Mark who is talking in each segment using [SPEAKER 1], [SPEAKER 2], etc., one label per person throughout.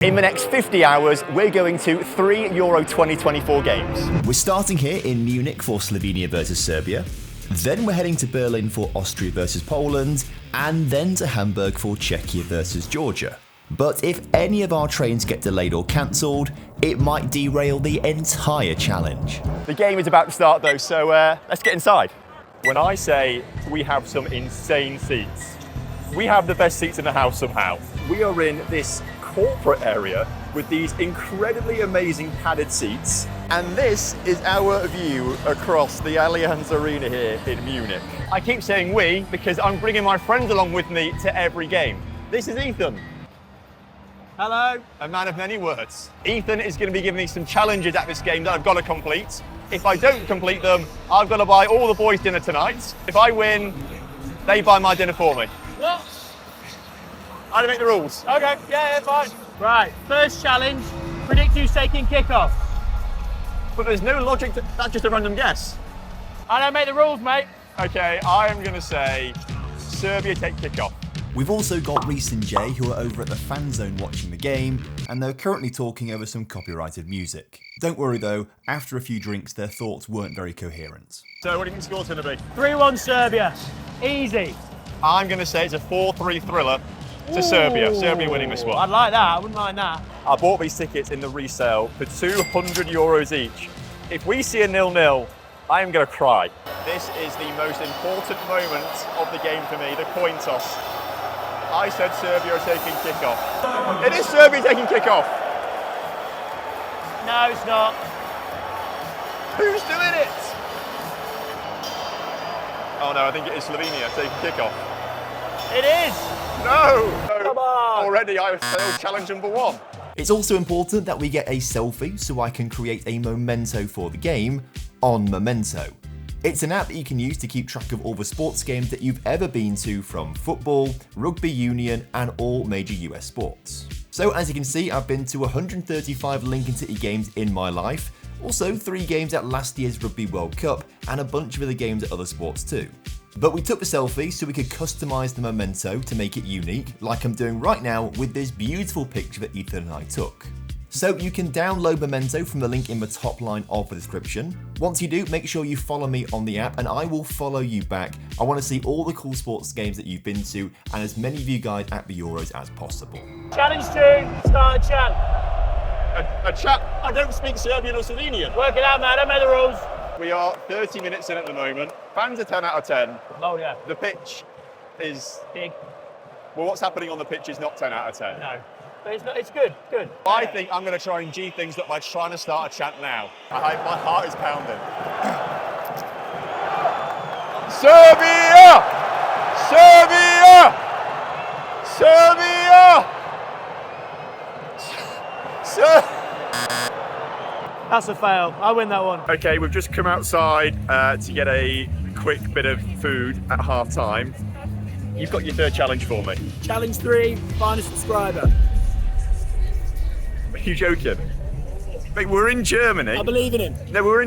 [SPEAKER 1] In the next 50 hours, we're going to 3 Euro 2024 games. We're starting here in Munich for Slovenia versus Serbia. Then we're heading to Berlin for Austria versus Poland, and then to Hamburg for Czechia versus Georgia. But if any of our trains get delayed or cancelled, it might derail the entire challenge. The game is about to start though, so let's get inside. When I say we have some insane seats, we have the best seats in the house somehow. We are in this corporate area with these incredibly amazing padded seats, and this is our view across the Allianz Arena here in Munich. I keep saying we because I'm bringing my friends along with me to every game. This is Ethan.
[SPEAKER 2] Hello.
[SPEAKER 1] A man of many words. Ethan is going to be giving me some challenges at this game that I've got to complete. If I don't complete them, I've got to buy all the boys dinner tonight. If I win, they buy my dinner for me.
[SPEAKER 2] What?
[SPEAKER 1] I don't make the rules.
[SPEAKER 2] Okay, yeah, fine. Right, first challenge, predict who's taking kickoff.
[SPEAKER 1] But there's no logic to that's just a random guess.
[SPEAKER 2] I don't make the rules, mate.
[SPEAKER 1] Okay, I am going to say Serbia take kickoff.
[SPEAKER 3] We've also got Reese and Jay who are over at the fan zone watching the game, and they're currently talking over some copyrighted music. Don't worry though, after a few drinks their thoughts weren't very coherent.
[SPEAKER 1] So what do you think the score's going to be?
[SPEAKER 2] 3-1 Serbia. Easy.
[SPEAKER 1] I'm going to say it's a 4-3 thriller to Serbia. Serbia winning this one.
[SPEAKER 2] I'd like that, I wouldn't mind that.
[SPEAKER 1] I bought these tickets in the resale for €200 each. If we see a 0-0, I am going to cry. This is the most important moment of the game for me, the coin toss. I said Serbia are taking kickoff. It is Serbia taking kickoff.
[SPEAKER 2] No, it's not.
[SPEAKER 1] Who's doing it? Oh no, I think it is Slovenia taking kickoff.
[SPEAKER 2] It is.
[SPEAKER 1] No!
[SPEAKER 2] Come on.
[SPEAKER 1] Already I have failed challenge number 1.
[SPEAKER 3] It's also important that we get a selfie so I can create a memento for the game on Memento. It's an app that you can use to keep track of all the sports games that you've ever been to, from football, rugby union, and all major US sports. So as you can see, I've been to 135 Lincoln City games in my life, also 3 games at last year's Rugby World Cup, and a bunch of other games at other sports too. But we took the selfie so we could customize the memento to make it unique, like I'm doing right now with this beautiful picture that Ethan and I took. So you can download Memento from the link in the top line of the description. Once you do, make sure you follow me on the app and I will follow you back. I want to see all the cool sports games that you've been to and as many of you guys at the Euros as possible.
[SPEAKER 2] Challenge 2, start a chant.
[SPEAKER 1] A chat? I don't speak Serbian or Slovenian.
[SPEAKER 2] Work it out, man, I don't make the rules.
[SPEAKER 1] We are 30 minutes in at the moment. Fans are 10 out of 10.
[SPEAKER 2] Oh yeah.
[SPEAKER 1] The pitch is...
[SPEAKER 2] Big.
[SPEAKER 1] Well, what's happening on the pitch is not 10 out of 10.
[SPEAKER 2] No. But it's, not, it's good, good.
[SPEAKER 1] I think I'm going to try and G things up by trying to start a chant now. My heart is pounding. Serbia! Serbia! Serbia!
[SPEAKER 2] That's a fail. I win that one.
[SPEAKER 1] Okay, we've just come outside to get a quick bit of food at half time. You've got your third challenge for me.
[SPEAKER 2] Challenge 3, find a subscriber.
[SPEAKER 1] Are you joking? Mate, we're in Germany.
[SPEAKER 2] I believe in him.
[SPEAKER 1] No, we're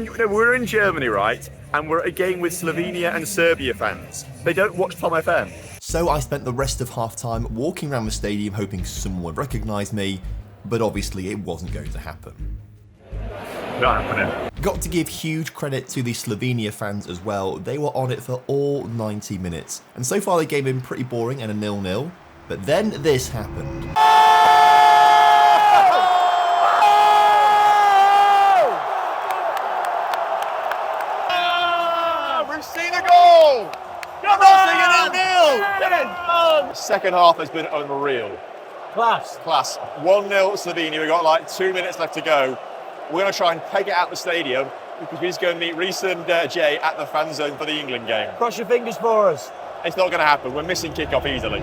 [SPEAKER 1] in Germany, right? And we're at a game with Slovenia and Serbia fans. They don't watch TomFM.
[SPEAKER 3] So I spent the rest of half-time walking around the stadium hoping someone would recognise me, but obviously it wasn't going to happen.
[SPEAKER 1] Not happening.
[SPEAKER 3] Got to give huge credit to the Slovenia fans as well. They were on it for all 90 minutes. And so far the game had been pretty boring and a 0-0. But then this happened.
[SPEAKER 1] We've seen a goal! I'm not seeing a 0-0! Second half has been unreal.
[SPEAKER 2] Class.
[SPEAKER 1] 1-0 Slovenia. We've got like 2 minutes left to go. We're going to try and peg it out the stadium because we're just going to meet Reese and Jay at the fan zone for the England game.
[SPEAKER 2] Cross your fingers for us.
[SPEAKER 1] It's not going to happen. We're missing kick-off easily.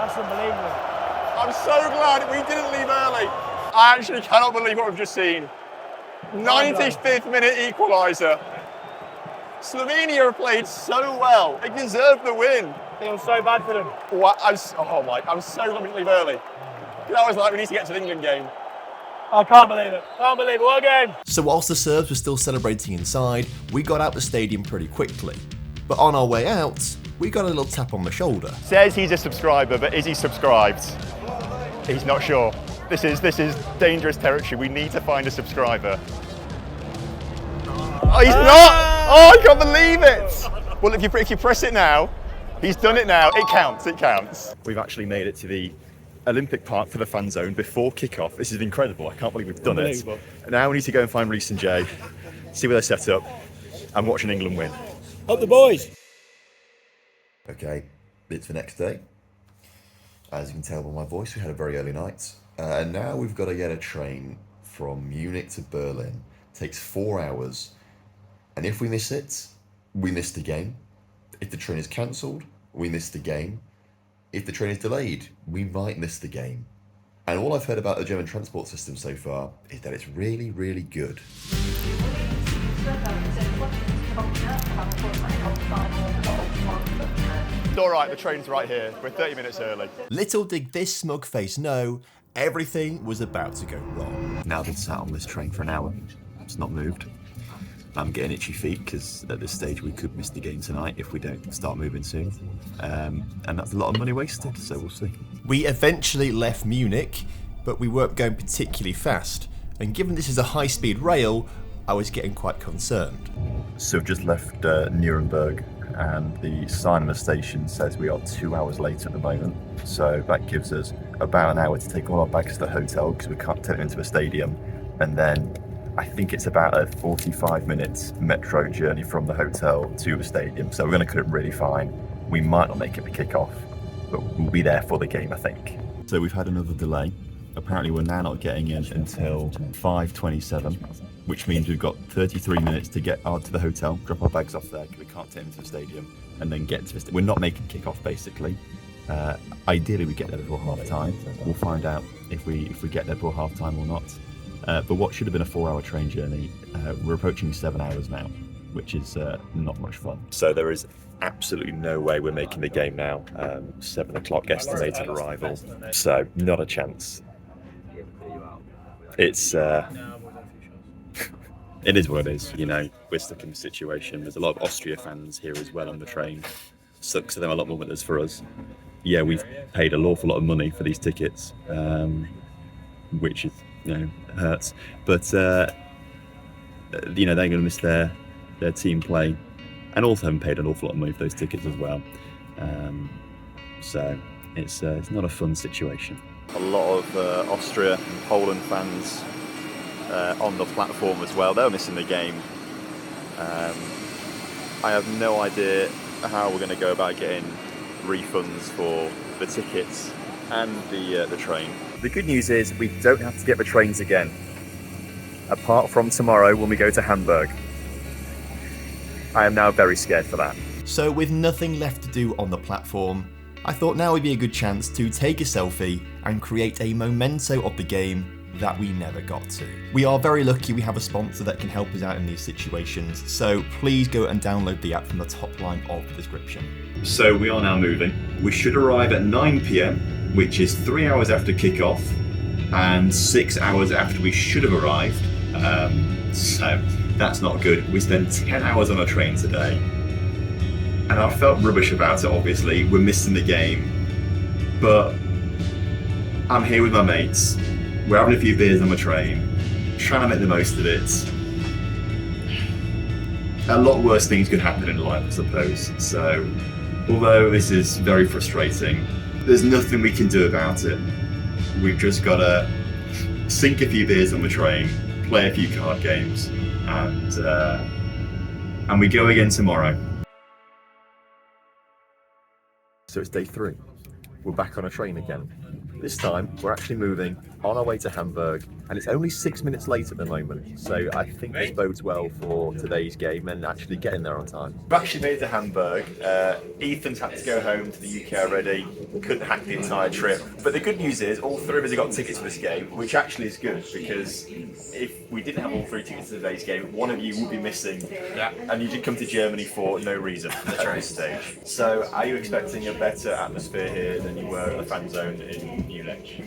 [SPEAKER 2] That's unbelievable.
[SPEAKER 1] I'm so glad we didn't leave early. I actually cannot believe what we've just seen. 95th minute equaliser. Slovenia have played so well. They deserve the win.
[SPEAKER 2] I feel so bad for them.
[SPEAKER 1] I'm so glad we didn't leave early.
[SPEAKER 4] That was like, we need to get to the England game.
[SPEAKER 2] I can't believe it. Can't believe it. What a game.
[SPEAKER 3] So whilst the Serbs were still celebrating inside, we got out the stadium pretty quickly. But on our way out, we got a little tap on the shoulder.
[SPEAKER 4] Says he's a subscriber, but is he subscribed? He's not sure. This is dangerous territory. We need to find a subscriber. Oh, he's not! Oh, I can't believe it! Well, if you press it now, he's done it now. It counts, it counts. We've actually made it to the Olympic Park for the fan zone before kickoff. This is incredible. I can't believe we've done it. Now we need to go and find Reece and Jay, see where they're set up, and watch an England win.
[SPEAKER 2] Up the boys.
[SPEAKER 3] Okay, it's the next day. As you can tell by my voice, we had a very early night. And now we've got to get a train from Munich to Berlin. It takes 4 hours. And if we miss it, we miss the game. If the train is cancelled, we miss the game. If the train is delayed, we might miss the game. And all I've heard about the German transport system so far is that it's really, really good.
[SPEAKER 4] It's all right, the train's right here. We're 30 minutes early.
[SPEAKER 3] Little did this smug face know, everything was about to go wrong. Now I've been sat on this train for an hour. It's not moved. I'm getting itchy feet because at this stage we could miss the game tonight if we don't start moving soon. And that's a lot of money wasted, so we'll see. We eventually left Munich, but we weren't going particularly fast. And given this is a high-speed rail, I was getting quite concerned. So we've just left Nuremberg, and the sign on the station says we are 2 hours late at the moment. So that gives us about an hour to take all our bags to the hotel because we can't take them into the stadium. And then I think it's about a 45-minute metro journey from the hotel to the stadium. So we're going to cut it really fine. We might not make it the kickoff, but we'll be there for the game, I think. So we've had another delay. Apparently we're now not getting in until 5:27, which means we've got 33 minutes to get out to the hotel, drop our bags off there because we can't take them to the stadium, and then get to the stadium. We're not making kickoff, basically. Ideally we get there before half time. We'll find out if we get there before half time or not. But what should have been a 4-hour train journey, we're approaching 7 hours now, which is not much fun. So there is absolutely no way we're making the game now. 7 o'clock estimated arrival, so not a chance. It's it is what it is, you know. We're stuck in the situation. There's a lot of Austria fans here as well on the train. Sucks for them a lot more than it does for us. Yeah, we've paid an awful lot of money for these tickets, which is, you know, hurts. But you know, they're going to miss their team play, and also haven't paid an awful lot of money for those tickets as well. So it's not a fun situation. A lot of Austria and Poland fans on the platform as well. They're missing the game. I have no idea how we're going to go about getting refunds for the tickets and the train. The good news is we don't have to get the trains again, apart from tomorrow when we go to Hamburg. I am now very scared for that. So with nothing left to do on the platform, I thought now would be a good chance to take a selfie and create a memento of the game that we never got to. We are very lucky we have a sponsor that can help us out in these situations, so please go and download the app from the top line of the description. So we are now moving. We should arrive at 9 PM, which is 3 hours after kickoff and 6 hours after we should have arrived. So that's not good. We spent 10 hours on a train today. And I felt rubbish about it, obviously. We're missing the game. But I'm here with my mates. We're having a few beers on the train, trying to make the most of it. A lot worse things could happen in life, I suppose. So, although this is very frustrating, there's nothing we can do about it. We've just got to sink a few beers on the train, play a few card games, and we go again tomorrow. So it's day 3. We're back on a train again. This time, we're actually moving on our way to Hamburg, and it's only 6 minutes late at the moment, so I think this bodes well for today's game and actually getting there on time. We've actually made it to Hamburg. Ethan's had to go home to the UK already, couldn't hack the entire trip. But the good news is, all 3 of us have got tickets for this game, which actually is good, because if we didn't have all 3 tickets to today's game, one of you would be missing, and you did come to Germany for no reason at this stage. So, are you expecting a better atmosphere here than you were at the fan zone in Munich?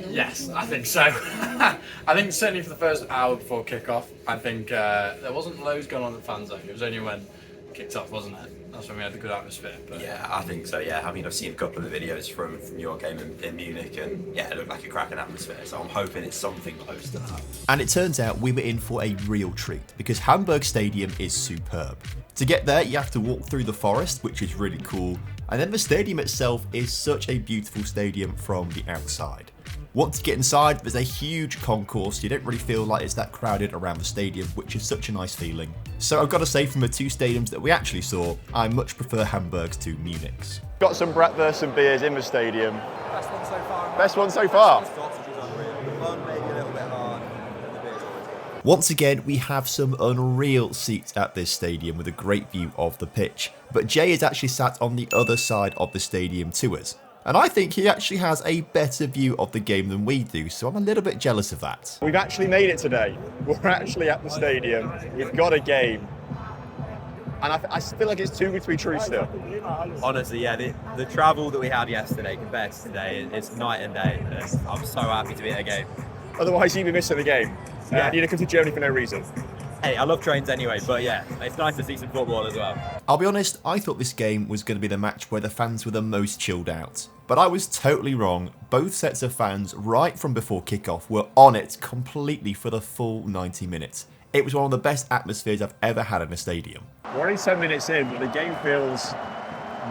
[SPEAKER 5] Yes, I think so. I think certainly for the first hour before kick-off, I think there wasn't loads going on at the fan zone. It was only when it kicked off, wasn't it? That's when we had the good atmosphere. But
[SPEAKER 6] Yeah, I think so, yeah. I mean, I've seen a couple of the videos from your game in Munich, and yeah, it looked like a cracking atmosphere, so I'm hoping it's something close to that.
[SPEAKER 3] And it turns out we were in for a real treat, because Hamburg Stadium is superb. To get there, you have to walk through the forest, which is really cool, and then the stadium itself is such a beautiful stadium from the outside. Once you get inside, there's a huge concourse. You don't really feel like it's that crowded around the stadium, which is such a nice feeling. So I've got to say, from the two stadiums that we actually saw, I much prefer Hamburg's to Munich's.
[SPEAKER 4] Got some bratwurst and beers in the stadium.
[SPEAKER 7] Best one so far.
[SPEAKER 4] Best one so far.
[SPEAKER 7] Sausage is unreal. The bun maybe a little bit hard, but the beer's always good.
[SPEAKER 3] Once again, we have some unreal seats at this stadium with a great view of the pitch. But Jay is actually sat on the other side of the stadium to us. And I think he actually has a better view of the game than we do, so I'm a little bit jealous of that.
[SPEAKER 4] We've actually made it today. We're actually at the stadium. We've got a game. And I feel like it's too good to be true still.
[SPEAKER 8] Honestly, yeah, the travel that we had yesterday compared to today, it's night and day. I'm so happy to be at a game.
[SPEAKER 4] Otherwise, you'd be missing the game.
[SPEAKER 8] Yeah.
[SPEAKER 4] You'd have come to Germany for no reason.
[SPEAKER 8] Hey, I love trains anyway, but yeah, it's nice to see some football as well.
[SPEAKER 3] I'll be honest, I thought this game was going to be the match where the fans were the most chilled out. But I was totally wrong. Both sets of fans, right from before kickoff, were on it completely for the full 90 minutes. It was one of the best atmospheres I've ever had in a stadium.
[SPEAKER 4] We're only 10 minutes in, but the game feels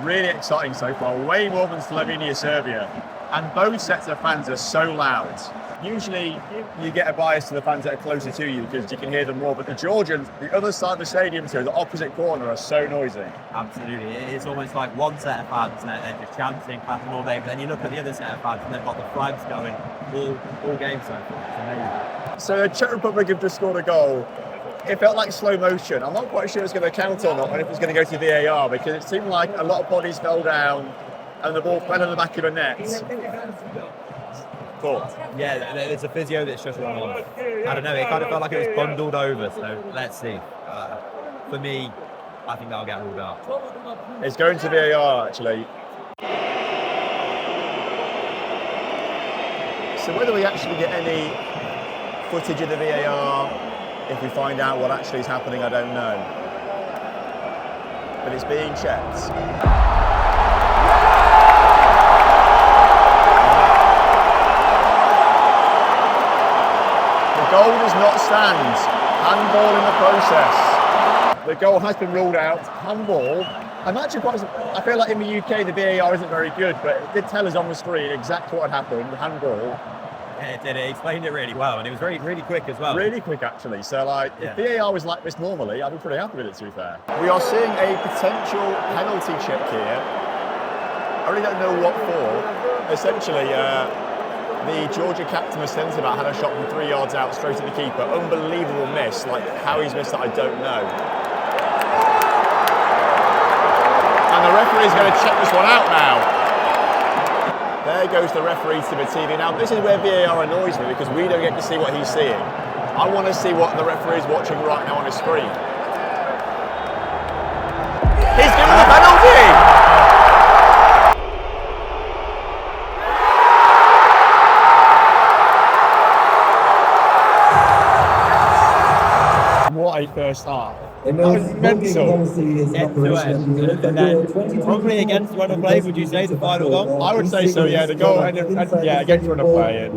[SPEAKER 4] really exciting so far, way more than Slovenia-Serbia. And both sets of fans are so loud. Usually you get a bias to the fans that are closer to you because you can hear them more, but the Georgians, the other side of the stadium too, the opposite corner, are so noisy.
[SPEAKER 8] Absolutely, it's almost like one set of fans and they're just chanting, clapping all day, but then you look at the other set of fans and they've got the flags going all game so far. It's amazing.
[SPEAKER 4] So the Czech Republic have just scored a goal. It felt like slow motion. I'm not quite sure it's going to count or not, and if it's going to go to VAR, because it seemed like a lot of bodies fell down and the ball fell in the back of the net. Thought.
[SPEAKER 8] Yeah, it's a physio that's just run on. I don't know, it kind of felt like it was bundled over, so let's see. For me, I think that'll get ruled out.
[SPEAKER 4] It's going to VAR actually. So whether we actually get any footage of the VAR, if we find out what actually is happening, I don't know. But it's being checked. The goal does not stand. Handball in the process. The goal has been ruled out. Handball. I'm actually quite. I feel like in the UK the VAR isn't very good, but it did tell us on the screen exactly what happened. Handball.
[SPEAKER 8] Yeah, it did. It explained it really well, and it was really quick as well.
[SPEAKER 4] Really quick, actually. So, like, if VAR was like this normally, I'd be pretty happy with it, to be fair. We are seeing a potential penalty check here. I really don't know what for. Essentially, the Georgia captain, the centre back, had a shot from 3 yards out straight at the keeper. Unbelievable miss. Like, how he's missed that, I don't know. And the referee's going to check this one out now. There goes the referee to the TV. Now, this is where VAR annoys me because we don't get to see what he's seeing. I want to see what the referee is watching right now on his screen. He's given the penalty! What a first half. That was mental.
[SPEAKER 8] Probably against run of play, would you say, the final goal?
[SPEAKER 4] I would say so, yeah. The goal, yeah, against run of play.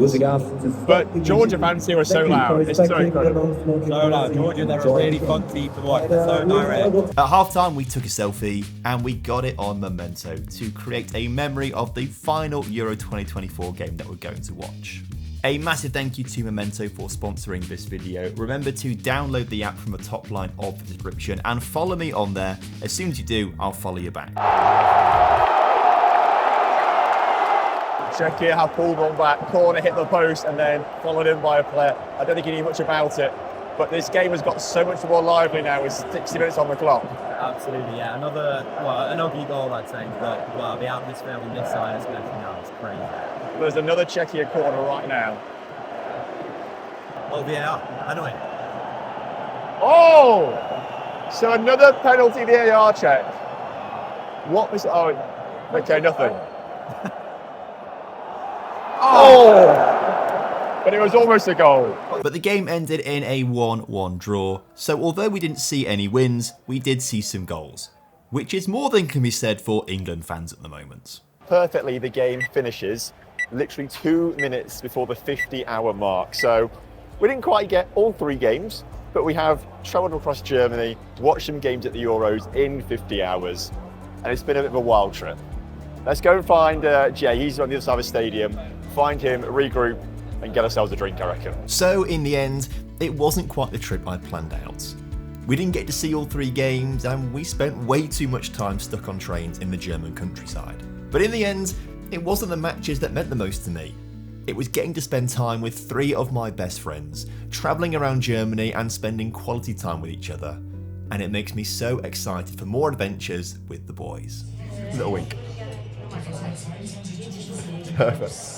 [SPEAKER 4] But Georgia fans here are so loud. It's so incredible.
[SPEAKER 8] So loud. Georgia, they're a really fun team to watch. They're so direct.
[SPEAKER 3] At half-time, we took a selfie and we got it on Memento to create a memory of the final Euro 2024 game that we're going to watch. A massive thank you to Memento for sponsoring this video. Remember to download the app from the top line of the description and follow me on there. As soon as you do, I'll follow you back.
[SPEAKER 4] Check here how Paul gone back, corner hit the post and then followed in by a player. I don't think he knew much about it, but this game has got so much more lively now with 60 minutes on the clock.
[SPEAKER 8] Absolutely, yeah. An ugly goal, I'd say, but the atmosphere on this side, especially now, is crazy.
[SPEAKER 4] There's another Czechia corner right now.
[SPEAKER 8] Oh, VAR. Annoying.
[SPEAKER 4] Oh! So another penalty VAR check. What was... Oh, okay, nothing. But it was almost a goal.
[SPEAKER 3] But the game ended in a 1-1 draw, so although we didn't see any wins, we did see some goals, which is more than can be said for England fans at the moment.
[SPEAKER 4] Perfectly, the game finishes literally 2 minutes before the 50-hour mark. So we didn't quite get all 3 games, but we have travelled across Germany, watched some games at the Euros in 50 hours, and it's been a bit of a wild trip. Let's go and find Jay. He's on the other side of the stadium. Find him, regroup, and get ourselves a drink, I reckon.
[SPEAKER 3] So in the end, it wasn't quite the trip I'd planned out. We didn't get to see all 3 games, and we spent way too much time stuck on trains in the German countryside. But in the end, it wasn't the matches that meant the most to me. It was getting to spend time with 3 of my best friends, travelling around Germany and spending quality time with each other. And it makes me so excited for more adventures with the boys.
[SPEAKER 4] Little wink. Perfect.